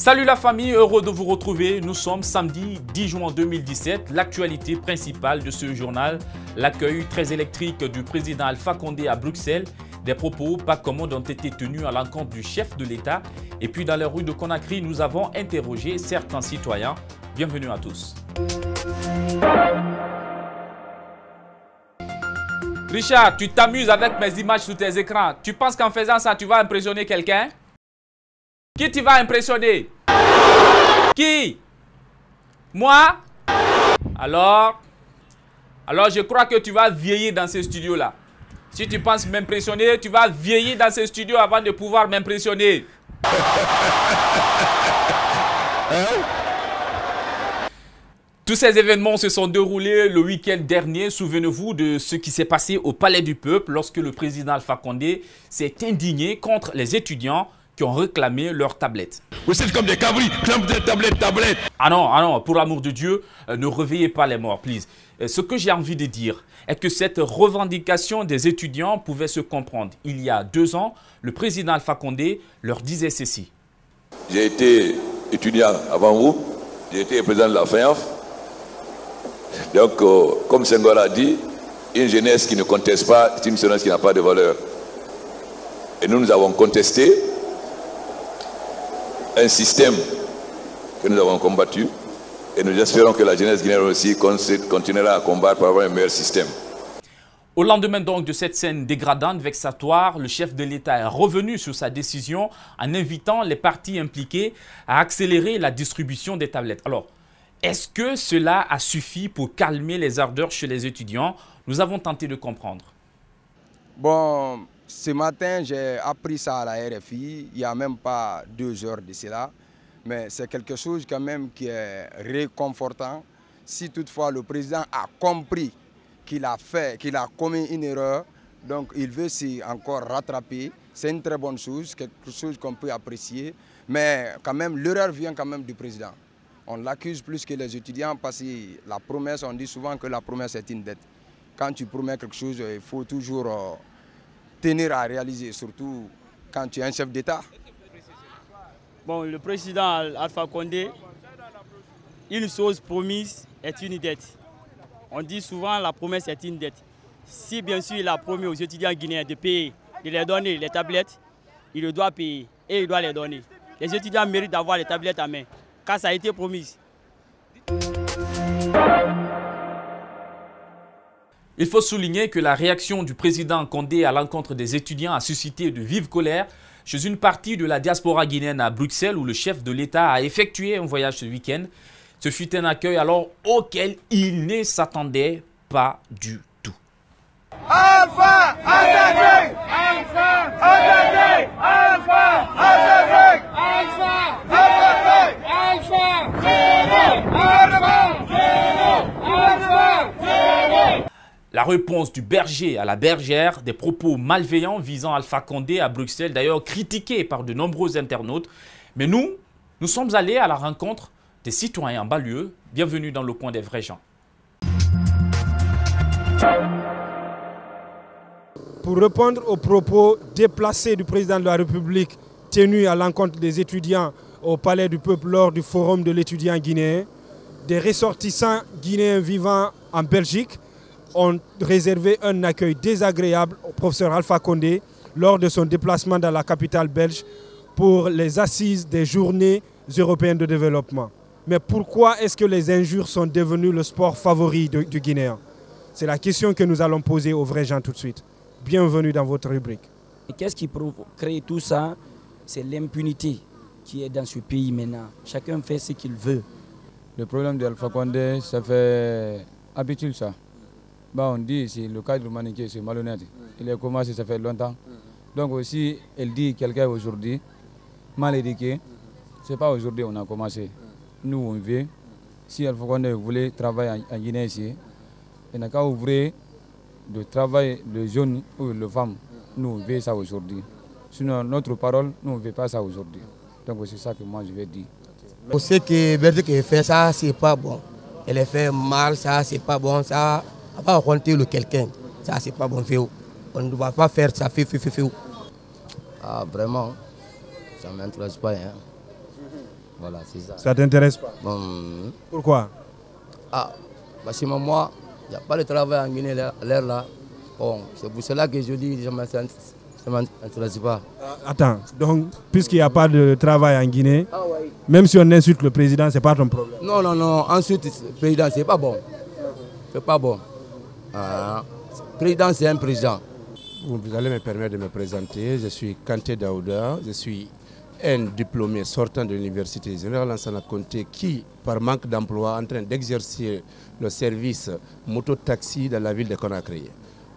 Salut la famille, heureux de vous retrouver. Nous sommes samedi 10 juin 2017. L'actualité principale de ce journal, l'accueil très électrique du président Alpha Condé à Bruxelles. Des propos pas communs ont été tenus à l'encontre du chef de l'État. Et puis dans les rues de Conakry, nous avons interrogé certains citoyens. Bienvenue à tous. Richard, tu t'amuses avec mes images sur tes écrans. Tu penses qu'en faisant ça, tu vas impressionner quelqu'un? Qui tu vas impressionner? Qui? Moi? Alors je crois que tu vas vieillir dans ce studio-là. Si tu penses m'impressionner, tu vas vieillir dans ce studio avant de pouvoir m'impressionner. Tous ces événements se sont déroulés le week-end dernier. Souvenez-vous de ce qui s'est passé au Palais du Peuple lorsque le président Alpha Condé s'est indigné contre les étudiants qui ont réclamé leurs tablettes. Vous êtes comme des cabris, tablettes. Ah non, pour l'amour de Dieu, ne réveillez pas les morts, please. Ce que j'ai envie de dire est que cette revendication des étudiants pouvait se comprendre. Il y a 2 ans, le président Alpha Condé leur disait ceci. J'ai été étudiant avant vous, j'ai été président de la FEANF. Donc, comme Senghor a dit, une jeunesse qui ne conteste pas, c'est une jeunesse qui n'a pas de valeur. Et nous avons contesté un système que nous avons combattu et nous espérons que la jeunesse guinéenne aussi continuera à combattre pour avoir un meilleur système. Au lendemain donc de cette scène dégradante, vexatoire, le chef de l'État est revenu sur sa décision en invitant les parties impliquées à accélérer la distribution des tablettes. Alors, est-ce que cela a suffi pour calmer les ardeurs chez les étudiants? Nous avons tenté de comprendre. Bon, ce matin, j'ai appris ça à la RFI, il n'y a même pas 2 heures de cela. Mais c'est quelque chose quand même qui est réconfortant. Si toutefois le président a compris qu'il a commis une erreur, donc il veut s'y encore rattraper. C'est une très bonne chose, quelque chose qu'on peut apprécier. Mais quand même, l'erreur vient quand même du président. On l'accuse plus que les étudiants parce que la promesse, on dit souvent que la promesse est une dette. Quand tu promets quelque chose, il faut toujours tenir à réaliser, surtout quand tu es un chef d'État. Bon, le président Alpha Condé, une chose promise est une dette. On dit souvent la promesse est une dette. Si bien sûr il a promis aux étudiants guinéens de payer, de leur donner les tablettes, il le doit payer et il doit les donner. Les étudiants méritent d'avoir les tablettes à main, car ça a été promis. Il faut souligner que la réaction du président Condé à l'encontre des étudiants a suscité de vives colères chez une partie de la diaspora guinéenne à Bruxelles où le chef de l'État a effectué un voyage ce week-end. Ce fut un accueil alors auquel il ne s'attendait pas du tout. Alpha, Alpha, Alpha, Alpha, Alpha, Alpha, La réponse du berger à la bergère, des propos malveillants visant Alpha Condé à Bruxelles, d'ailleurs critiqués par de nombreux internautes. Mais nous sommes allés à la rencontre des citoyens en banlieue. Bienvenue dans le coin des vrais gens. Pour répondre aux propos déplacés du président de la République tenus à l'encontre des étudiants au Palais du Peuple lors du forum de l'étudiant guinéen, des ressortissants guinéens vivant en Belgique ont réservé un accueil désagréable au professeur Alpha Condé lors de son déplacement dans la capitale belge pour les assises des journées européennes de développement. Mais pourquoi est-ce que les injures sont devenues le sport favori du Guinéen? C'est la question que nous allons poser aux vrais gens tout de suite. Bienvenue dans votre rubrique. Qu'est-ce qui crée tout ça? C'est l'impunité qui est dans ce pays maintenant. Chacun fait ce qu'il veut. Le problème d'Alpha Condé, ça fait habitude ça. Bah, on dit c'est le cadre maniqué, c'est malhonnête. Il a commencé, ça fait longtemps. Donc aussi, elle dit quelqu'un aujourd'hui, mal éduqué, c'est pas aujourd'hui on a commencé. Nous on veut, si Alpha Condé voulait travailler en Guinée ici, il n'a qu'à ouvrir le travail de jeunes ou de femmes. Nous on veut ça aujourd'hui. Sinon notre parole, nous on ne veut pas ça aujourd'hui. Donc c'est ça que moi je vais dire. Pour ce que Belgique fait ça, c'est pas bon. Elle fait mal, ça c'est pas bon, ça. On va raconter le quelqu'un, ça c'est pas bon. On ne doit pas faire ça, Ah vraiment, ça ne m'intéresse pas. Hein. Voilà, c'est ça. Ça t'intéresse pas? Bon, Pourquoi? ah, parce que moi, il n'y a pas de travail en Guinée à l'heure là. Bon, c'est pour cela que je dis, ça ne m'intéresse pas. Attends, donc, puisqu'il n'y a pas de travail en Guinée, même si on insulte le président, ce n'est pas ton problème? Non, non, non, ensuite, le président, c'est pas bon. C'est pas bon. Ah, le président, c'est un président. Vous allez me permettre de me présenter. Je suis Kanté Daouda, je suis un diplômé sortant de l'université générale Lansana Conté qui, par manque d'emploi, est en train d'exercer le service moto-taxi dans la ville de Conakry.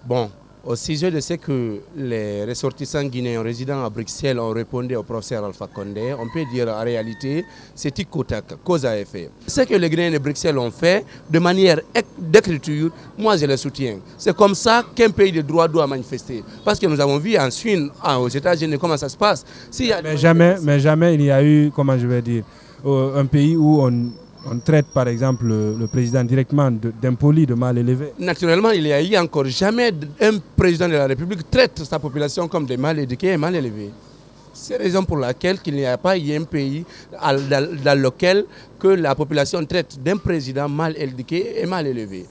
Bon, au sujet de ce que les ressortissants guinéens résidant à Bruxelles ont répondu au professeur Alpha Condé, on peut dire en réalité, c'est cause à effet. Ce que les Guinéens de Bruxelles ont fait de manière d'écriture, moi je le soutiens. C'est comme ça qu'un pays de droit doit manifester. Parce que nous avons vu en Chine, aux États-Unis, comment ça se passe. Mais jamais il y a eu, comment je vais dire, un pays où on traite par exemple le président directement d'impoli, de mal élevé. Naturellement, il n'y a eu encore jamais un président de la République traite sa population comme des mal éduqués et mal élevés. C'est la raison pour laquelle il n'y a pas eu un pays dans lequel que la population traite d'un président mal éduqué et mal élevé.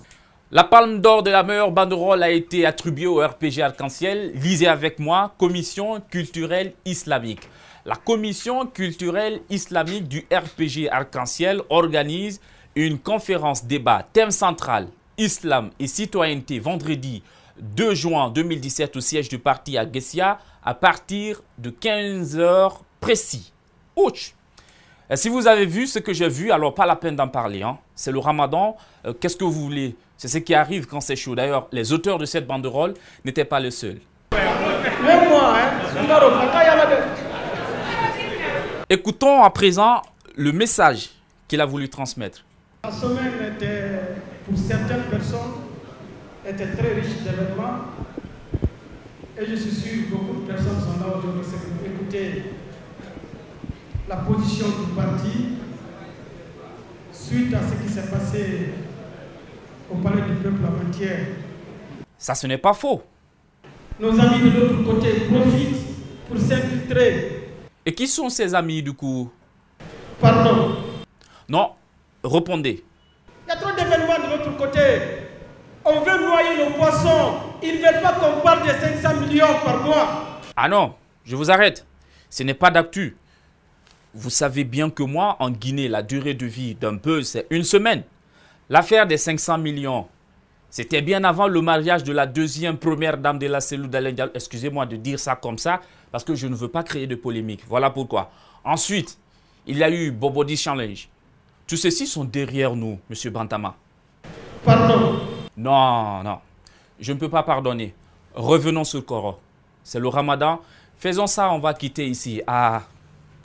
La palme d'or de la meilleure banderole a été attribuée au RPG Arc-en-Ciel. Lisez avec moi, Commission culturelle islamique. La Commission culturelle islamique du RPG Arc-en-Ciel organise une conférence débat thème central Islam et citoyenneté vendredi 2 juin 2017 au siège du parti à Guessia à partir de 15 h précis. Ouch! Si vous avez vu ce que j'ai vu, alors pas la peine d'en parler. Hein. C'est le ramadan. Qu'est-ce que vous voulez? C'est ce qui arrive quand c'est chaud. D'ailleurs, les auteurs de cette banderole n'étaient pas les seuls. Même moi, Écoutons à présent le message qu'il a voulu transmettre. La semaine était, pour certaines personnes, était très riche d'événements. Et je suis sûr que beaucoup de personnes sont là aujourd'hui pour écouter la position du parti suite à ce qui s'est passé au Palais du Peuple avant-hier. Ça, ce n'est pas faux. Nos amis de l'autre côté profitent pour s'infiltrer. Et qui sont ces amis du coup? Pardon? Non, répondez. Il y a trop d'événements de l'autre côté. On veut noyer nos poissons. Ils ne veulent pas qu'on parle de 500 millions par mois. Ah non, je vous arrête. Ce n'est pas d'actu. Vous savez bien que moi, en Guinée, la durée de vie d'un bœuf, c'est 1 semaine. L'affaire des 500 millions, c'était bien avant le mariage de la première dame de la cellule d'Alain Diallo. Excusez-moi de dire ça comme ça, parce que je ne veux pas créer de polémique. Voilà pourquoi. Ensuite, il y a eu Bobody Challenge. Tous ceux-ci sont derrière nous, M. Bantama. Pardon? Non, non. Je ne peux pas pardonner. Revenons sur le Coran. C'est le ramadan. Faisons ça, on va quitter ici. Ah.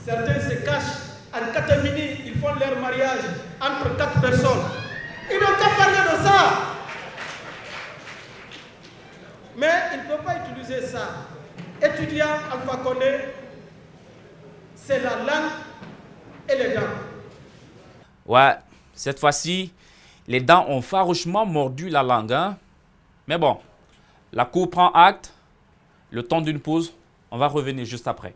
Certains se cachent en catémini, ils font leur mariage entre 4 personnes. Ils n'ont qu'à parler de ça. Mais ils ne peuvent pas utiliser ça. Étudiant Alpha Condé, c'est la langue et les dents. Ouais, cette fois-ci, les dents ont farouchement mordu la langue. Hein? Mais bon, la Cour prend acte. Le temps d'une pause, on va revenir juste après.